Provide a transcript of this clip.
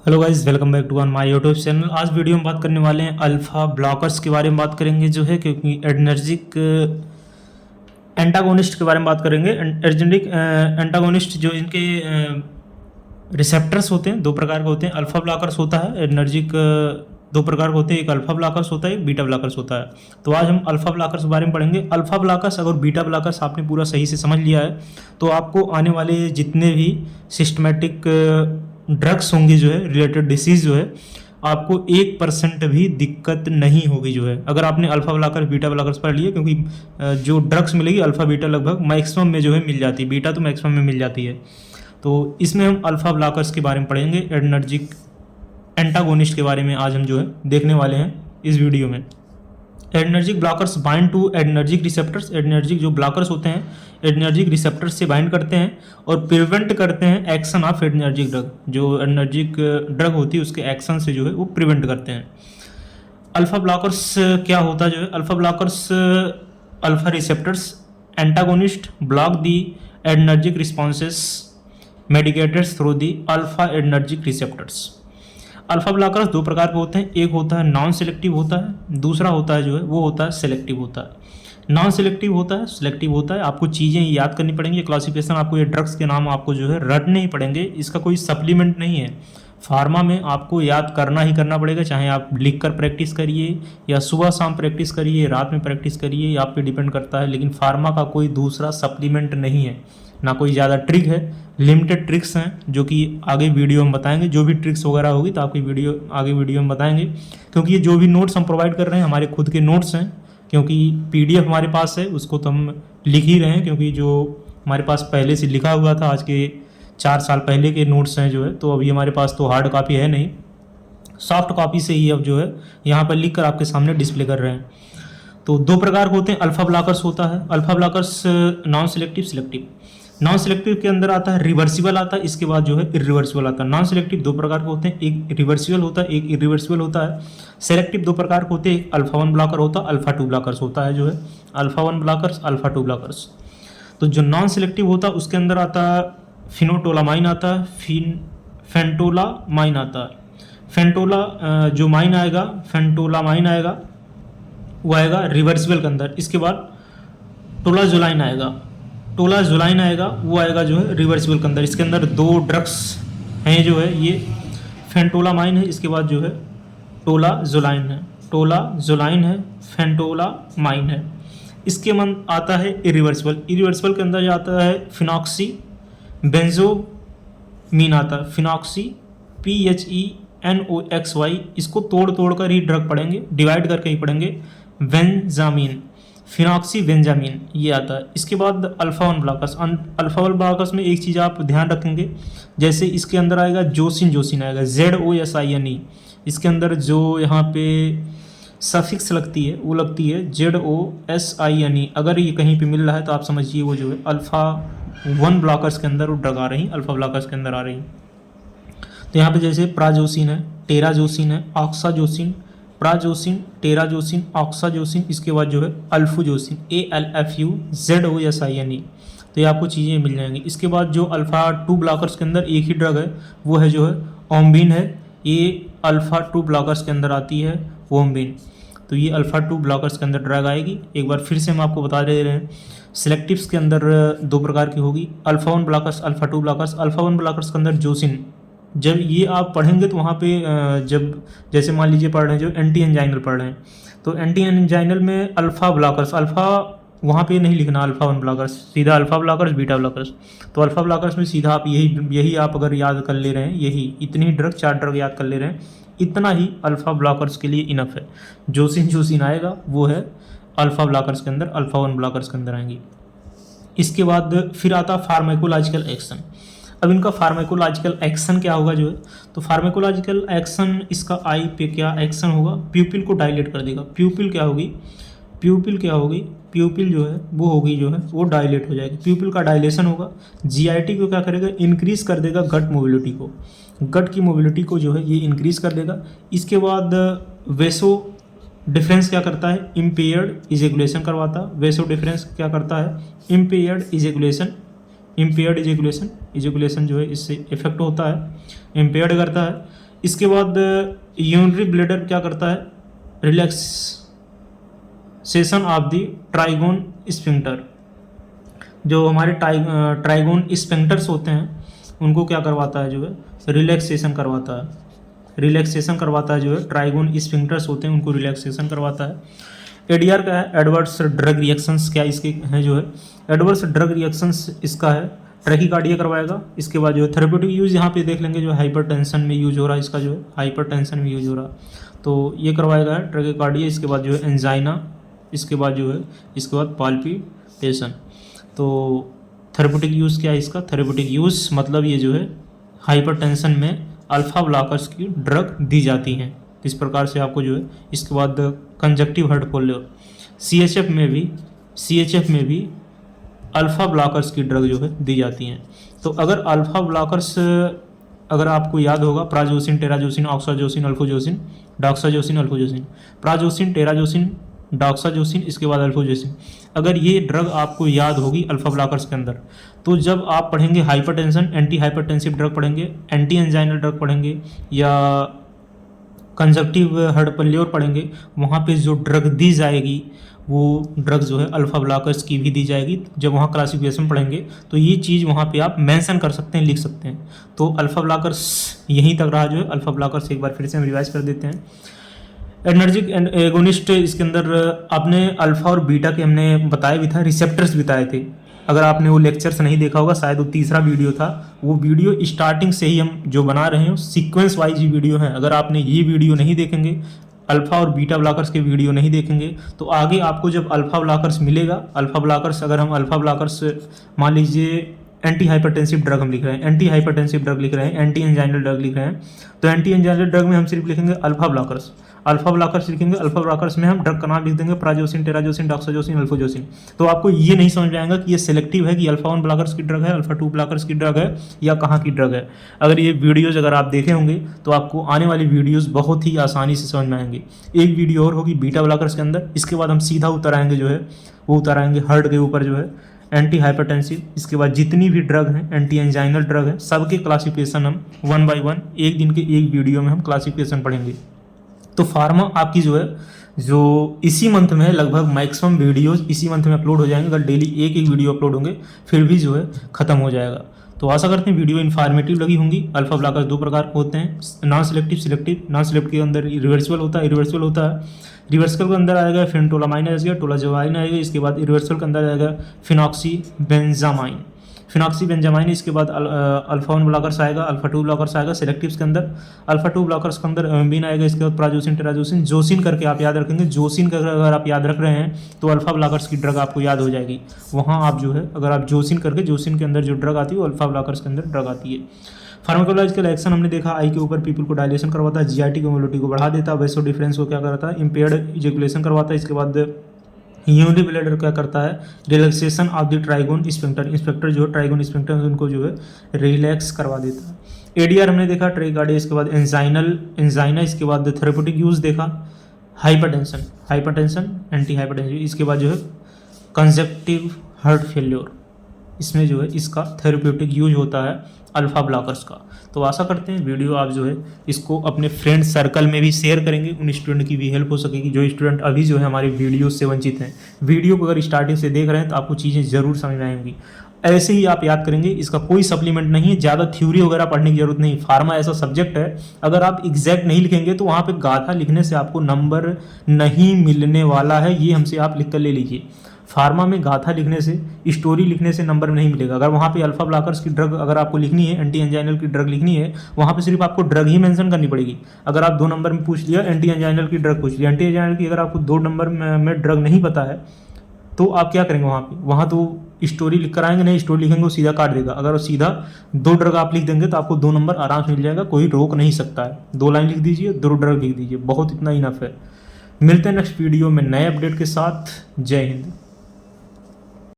Hello guys, welcome back to on my YouTube channel. आज video में बात करने वाले हैं अल्फा ब्लॉकर्स के बारे में बात करेंगे जो है, क्योंकि एडर्जिक एंटागोनिस्ट के बारे में बात करेंगे। एडर्जिक एंटागोनिस्ट जो इनके रिसेप्टर्स होते हैं दो प्रकार के होते हैं। अल्फा ब्लॉकर्स होता है, एडर्जिक दो प्रकार के होते हैं, एक अल्फा ब्लॉकर्स होता है, एक बीटा ब्लॉकर्स होता है। तो आज हम अल्फा ब्लॉकर्स के बारे में पढ़ेंगे। अल्फा ब्लॉकर्स अगर बीटा ब्लॉकर्स आपने पूरा सही से समझ लिया है तो आपको आने वाले जितने भी सिस्टमेटिक ड्रग्स होंगे जो है, रिलेटेड डिसीज़ जो है, आपको 1% भी दिक्कत नहीं होगी जो है, अगर आपने अल्फा ब्लॉकर बीटा ब्लॉकर्स पढ़ लिए। क्योंकि जो ड्रग्स मिलेगी अल्फा बीटा लगभग मैक्सिमम में जो है मिल जाती है, बीटा तो मैक्सिमम में मिल जाती है। तो इसमें हम अल्फा ब्लॉकर्स के बारे में पढ़ेंगे, एडर्जिक एंटागोनिस्ट के बारे में आज हम जो है देखने वाले हैं इस वीडियो में। एडर्जिक ब्लॉकर्स बाइंड टू एडर्जिक रिसेप्टर्स। एडर्जिक जो ब्लॉकर्स होते हैं एडर्जिक रिसेप्टर्स से बाइंड करते हैं और प्रिवेंट करते हैं एक्शन ऑफ एडर्जिक ड्रग। जो एडर्जिक ड्रग होती है उसके एक्शन से जो है वो प्रिवेंट करते हैं। अल्फा ब्लॉकर्स क्या होता है जो है, alpha blockers alpha receptors antagonist block the adrenergic responses medicated through the alpha adrenergic receptors. Alpha blockers दो प्रकार के होते हैं, एक होता है नॉन सेलेक्टिव होता है, दूसरा होता है जो है वो होता है सेलेक्टिव होता है। नॉन सेलेक्टिव होता है, सेलेक्टिव होता है। आपको चीज़ें याद करनी पड़ेंगी, क्लासिफिकेशन आपको, ये ड्रग्स के नाम आपको जो है रटने ही पड़ेंगे, इसका कोई सप्लीमेंट नहीं है। फार्मा में आपको याद करना ही करना पड़ेगा, चाहे आप लिख कर प्रैक्टिस करिए या सुबह शाम प्रैक्टिस करिए, रात में प्रैक्टिस करिए, आप पे डिपेंड करता है। लेकिन फार्मा का कोई दूसरा सप्लीमेंट नहीं है, ना कोई ज़्यादा ट्रिक है, लिमिटेड ट्रिक्स हैं जो कि आगे वीडियो में बताएंगे। जो भी ट्रिक्स वगैरह होगी तो आपकी आगे वीडियो में बताएंगे। क्योंकि ये जो भी नोट्स हम प्रोवाइड कर रहे हैं हमारे खुद के नोट्स हैं, क्योंकि पीडीएफ हमारे पास है उसको तो हम लिख ही रहे हैं, क्योंकि जो हमारे पास पहले से लिखा हुआ था आज के 4 साल पहले के नोट्स हैं जो है, तो अभी हमारे पास तो हार्ड कॉपी है नहीं, सॉफ्ट कॉपी से ही अब जो है यहाँ पर लिख कर आपके सामने डिस्प्ले कर रहे हैं। तो दो प्रकार के होते हैं, अल्फा ब्लॉकर्स होता है, alpha blockers non selective, selective. Non selective के अंदर आता है रिवर्सिबल आता है, इसके बाद जो है इरिवर्सिबल आता है। नॉन सेलेक्टिव दो प्रकार के होते हैं, एक रिवर्सिबल होता है, एक इरिवर्सिबल होता है। सेलेक्टिव दो प्रकार के होते हैं, एक अल्फा 1 ब्लॉकर होता है, अल्फा 2 ब्लॉकर्स होता है जो है, अल्फा 1 ब्लॉकर्स, अल्फा 2 ब्लॉकर्स। तो जो नॉन सेलेक्टिव होता है उसके अंदर आता है फिनोटोलामाइन आता है, फेंटोलामाइन आता है। फेंटोला जो माइन आएगा, फेंटोलामाइन आएगा, वो आएगा रिवर्सिबल के अंदर। इसके बाद टोलाजोलाइन आएगा, टोलाजोलाइन आएगा, वो आएगा जो है रिवर्सिबल के अंदर। इसके अंदर दो ड्रग्स हैं जो है, ये फेंटोलामाइन है, इसके बाद जो है टोलाजोलाइन है, टोलाजोलाइन है, फेंटोलामाइन है। इसके मन आता है इरिवर्सिबल। इरिवर्सिबल के अंदर आता है फिनॉक्सी बेंजोमीन आता है, फिनॉक्सी PHENOXY। इसको तोड़ तोड़ कर ही ड्रग पढ़ेंगे, डिवाइड करके ही पढ़ेंगे। वेंजामीन, फिनॉक्सी बेंजामीन, ये आता है। इसके बाद अल्फा 1 ब्लॉकर्स। अल्फा 1 ब्लॉकर्स में एक चीज़ आप ध्यान रखेंगे, जैसे इसके अंदर आएगा जोसिन आएगा, ZOSINE। इसके अंदर जो यहाँ पे सफिक्स लगती है वो लगती है ZOSINE। अगर ये कहीं पे मिल रहा है तो आप समझिए वो जो है अल्फा 1 ब्लॉकर्स के अंदर वो ड्रग आ रही, अल्फा ब्लॉकर्स के अंदर आ रही। तो यहाँ पे जैसे प्राजोसिन है, टेराजोसिन है, ऑक्साजोसिन, प्राजोसिन, टेराजोसिन, ऑक्साजोसिन। इसके बाद जो है अल्फुजोसिन, ALFUZOSINE। तो ये आपको चीज़ें मिल जाएंगी। इसके बाद जो अल्फा 2 ब्लॉकर्स के अंदर एक ही ड्रग है, वो है जो है ओम्बिन है, ये अल्फा 2 ब्लॉकर्स के अंदर आती है ओम्बिन। तो ये अल्फा 2 ब्लॉकर्स के अंदर ड्रग आएगी। एक बार फिर से हम आपको बता दे रहे हैं, सिलेक्टिव्स के अंदर दो प्रकार की होगी, alpha 1 blockers, alpha 2 blockers. Alpha 1 blockers के अंदर जोसिन, जब ये आप पढ़ेंगे तो वहाँ पे जब जैसे मान लीजिए पढ़ रहे हैं जो एंटी एंजाइनल पढ़ रहे हैं, तो एंटी एंजाइनल में अल्फा ब्लॉकर्स, अल्फा वहाँ पे नहीं लिखना अल्फा 1 ब्लॉकर्स, सीधा अल्फा ब्लॉकर्स, बीटा ब्लॉकर्स। तो अल्फा ब्लॉकर्स में सीधा आप यही आप अगर याद कर ले रहे हैं, यही इतनी ड्रग 4 ड्रग याद कर ले रहे हैं, इतना ही अल्फा ब्लॉकर्स के लिए इनफ है। जोसिन आएगा वो है अल्फा ब्लॉकर्स के अंदर, अल्फा 1 ब्लॉकर्स के अंदर आएंगी। इसके बाद फिर आता फार्माकोलॉजिकल एक्शन। अब इनका फार्माकोलॉजिकल एक्शन क्या होगा जो है, तो फार्माकोलॉजिकल एक्शन इसका आई पे क्या एक्शन होगा, प्यूपिल को डायलेट कर देगा। प्यूपिल क्या होगी, प्यूपिल जो है वो होगी जो है वो डायलेट हो जाएगी, प्यूपिल का डायलेशन होगा। GIT को क्या करेगा, इंक्रीज कर देगा गट मोबिलिटी को, गट की मोबिलिटी को जो है ये इंक्रीज कर देगा। इसके बाद वेसो डिफरेंस क्या करता है, इम्पेयर्ड इजेकुलेशन करवाता है। वेसो डिफरेंस क्या करता है, इम्पेयर्ड इजेकुलेशन जो है इससे इफेक्ट होता है, इम्पेयर्ड करता है। इसके बाद यूरिनरी ब्लैडर क्या करता है, relaxation of the trigon sphincter. जो हमारे ट्राइगोन स्फिंक्टर्स होते हैं उनको क्या करवाता है जो है, रिलैक्सेशन करवाता है, रिलैक्सेशन करवाता है जो है, ट्राइगोन स्फिंक्टर्स होते हैं उनको रिलैक्सेशन करवाता है। एडीआर का है, एडवर्स ड्रग रिएक्शंस क्या इसके हैं जो है, एडवर्स ड्रग रिएक्शंस इसका है ट्रैकीकार्डिया करवाएगा। इसके बाद जो है थेरेप्यूटिक यूज यहाँ पे देख लेंगे, जो हाइपरटेंशन में यूज हो रहा है इसका जो है, हाइपरटेंशन में यूज हो रहा तो ये करवाएगा ट्रैकीकार्डिया। इसके बाद जो है एंजाइना, इसके बाद जो है, इसके बाद पाल्पिटेशन। तो थेरेप्यूटिक यूज़ क्या है इसका, थेरेप्यूटिक यूज़ मतलब ये जो है हाइपरटेंशन में अल्फा ब्लॉकर्स की ड्रग दी जाती हैं इस प्रकार से आपको जो है। इसके बाद कंजक्टिव हार्ट फेलियर, सीएचएफ में भी अल्फा ब्लॉकर्स की ड्रग जो है दी जाती हैं। तो अगर अल्फा ब्लॉकर्स अगर आपको याद होगा, प्राजोसिन, टेराजोसिन, ऑक्साजोसिन, अल्फोजोसिन, डॉक्साजोसिन, अल्फोजोसिन, प्राजोसिन, टेराजोसिन, डॉक्साजोसिन, इसके बाद अल्फोजोसिन, अगर ये ड्रग आपको याद होगी अल्फा ब्लॉकर्स के अंदर, तो जब आप पढ़ेंगे हाइपरटेंशन, एंटी हाइपरटेंसिव ड्रग पढ़ेंगे, एंटी एंजाइनल ड्रग पढ़ेंगे या कंजक्टिव हार्ट फेलियर पढ़ेंगे, वहाँ पे जो ड्रग दी जाएगी वो ड्रग जो है अल्फा ब्लॉकर्स की भी दी जाएगी। जब वहाँ क्लासिफिकेशन पढ़ेंगे तो ये चीज़ वहाँ पे आप मेंशन कर सकते हैं, लिख सकते हैं। तो अल्फा ब्लॉकर्स यहीं तक रहा जो है, अल्फा ब्लॉकर्स एक बार फिर से हम रिवाइज कर देते हैं। एनर्जिक एगोनिस्ट, इसके अंदर आपने अल्फा और बीटा के हमने बताया भी था, रिसेप्टर्स बताए थे। अगर आपने वो लेक्चर्स नहीं देखा होगा, शायद वो तीसरा वीडियो था, वो वीडियो स्टार्टिंग से ही हम जो बना रहे हैं सीक्वेंस वाइज ही वीडियो है। अगर आपने ये वीडियो नहीं देखेंगे, अल्फा और बीटा ब्लॉकर्स के वीडियो नहीं देखेंगे, तो आगे आपको जब अल्फा ब्लॉकर्स मिलेगा, अल्फा ब्लॉकर्स अगर हम अल्फा ब्लॉकर्स मान लीजिए एंटी हाइपरटेंसिव ड्रग हम लिख रहे हैं, एंटी हाइपरटेंसिव ड्रग लिख रहे हैं, एंटी एंजाइनल ड्रग लिख रहे हैं, तो एंटी एंजाइनल ड्रग में हम सिर्फ लिखेंगे अल्फा ब्लॉकर्स, अल्फा ब्लॉकर्स लिखेंगे, अल्फा ब्लॉकर्स में हम ड्रग का नाम लिख देंगे, प्राजोसिन, टेराजोसिन, डॉक्साजोसिन, अल्फोजोसिन। तो आपको ये नहीं समझ में आएगा कि ये सिलेक्टिव है कि अल्फा 1 ब्लॉकर्स की ड्रग है, अल्फा 2 ब्लॉकर्स की ड्रग है या कहाँ की ड्रग है। अगर ये वीडियोज़ अगर आप देखे होंगे तो आपको आने वाली वीडियोज़ बहुत ही आसानी से समझ में आएंगे। एक वीडियो और होगी बीटा ब्लॉकर्स के अंदर, इसके बाद हम सीधा उतर आएंगे जो है, वो उतर आएंगे हार्ट के ऊपर जो है एंटी हाइपरटेंसिव। इसके बाद जितनी भी ड्रग हैं, एंटी एंजाइनल ड्रग है, सबके क्लासिफिकेशन हम 1 बाय 1 एक दिन के एक वीडियो में हम क्लासिफिकेशन पढ़ेंगे। तो फार्मा आपकी जो है, जो इसी मंथ में है, लगभग मैक्सिमम वीडियोस इसी मंथ में अपलोड हो जाएंगे। अगर डेली एक एक वीडियो अपलोड होंगे फिर भी जो है ख़त्म हो जाएगा। तो आशा करते हैं वीडियो इन्फॉर्मेटिव लगी होंगी। अल्फा ब्लॉकर्स 2 प्रकार के होते हैं, non selective, selective. Non selective के अंदर रिवर्सिबल होता है, इरिवर्सिबल होता है। रिवर्सिबल के अंदर आएगा फेंटोलामाइन आएगा, टोलाजोमाइन आएगा। इसके बाद इरिवर्सिबल के अंदर आएगा फिनॉक्सीबेंजामाइन, फिनॉक्सीबेंजामाइन। इसके बाद अल्फा 1 ब्लॉकर्स आएगा, अल्फा 2 ब्लॉकर्स आएगा। सिलेक्टिव्स के अंदर अल्फा 2 ब्लॉकर्स के अंदर एम्बिन आएगा। इसके बाद प्राजोसिन, टेराजोसिन, जोसिन करके आप याद रखेंगे। जोसिन का अगर आप याद रख रहे हैं तो अल्फा ब्लॉकर्स की ड्रग आपको याद हो जाएगी। वहाँ आप जो है, अगर आप जोसिन करके, जोसिन के अंदर जो ड्रग आती है वो अल्फा ब्लॉकर्स के अंदर ड्रग आती है। फार्माकोलॉजिकल एक्शन हमने देखा, आई के ऊपर पीपल को डायलेशन करवाता है, जीआईटी की मोबिलिटी को बढ़ा देता है, वेसो डिफरेंस को क्या करता है, इम्पेयर्ड इजैकुलेशन करवाता है। इसके बाद यूनिटी ब्लैडर क्या करता है, relaxation of the trigon sphincter, inspector जो है ट्राइगोन स्फिंक्टर उनको जो है रिलैक्स करवा देता है। एडीआर हमने देखा, ट्रैकीकार्डिया। इसके बाद एंजाइना। इसके बाद थेरेप्यूटिक यूज देखा, हाइपरटेंशन, एंटी हाइपरटेंसिव। इसके बाद जो है कंजक्टिव हार्ट फेल्योर, इसमें जो है इसका थेरेप्यूटिक यूज होता है अल्फा ब्लॉकर्स का। तो आशा करते हैं वीडियो आप जो है इसको अपने फ्रेंड सर्कल में भी शेयर करेंगे, उन स्टूडेंट की भी हेल्प हो सकेगी जो स्टूडेंट अभी जो है हमारे वीडियो से वंचित हैं। वीडियो को अगर स्टार्टिंग से देख रहे हैं तो आपको चीज़ें ज़रूर समझ में आएंगी। ऐसे ही आप याद करेंगे, इसका कोई सप्लीमेंट नहीं है, ज़्यादा थ्योरी वगैरह पढ़ने की जरूरत नहीं। फार्मा ऐसा सब्जेक्ट है, अगर आप एग्जैक्ट नहीं लिखेंगे तो वहाँ पे गाथा लिखने से आपको नंबर नहीं मिलने वाला है, ये हमसे आप लिख कर ले लीजिए। फार्मा में गाथा लिखने से, स्टोरी लिखने से नंबर नहीं मिलेगा। अगर वहाँ पे अल्फा ब्लॉकर्स की ड्रग अगर आपको लिखनी है, एंटी एंजाइनल की ड्रग लिखनी है, वहाँ पे सिर्फ आपको ड्रग ही मेंशन करनी पड़ेगी। अगर आप 2 नंबर में पूछ लिया, एंटी एंजाइनल की ड्रग पूछ लिया, एंटी एंजाइनल की अगर आपको 2 नंबर में ड्रग नहीं पता है तो आप क्या करेंगे वहाँ पे, वहाँ तो स्टोरी लिख कर आएंगे नहीं, स्टोरी लिखेंगे वो सीधा काट देगा। अगर वो सीधा 2 ड्रग आप लिख देंगे तो आपको 2 नंबर आराम से मिल जाएगा, कोई रोक नहीं सकता है। 2 लाइन लिख दीजिए, 2 ड्रग लिख दीजिए, बहुत इतना इनफ है। मिलते हैं नेक्स्ट वीडियो में नए अपडेट के साथ। जय हिंद।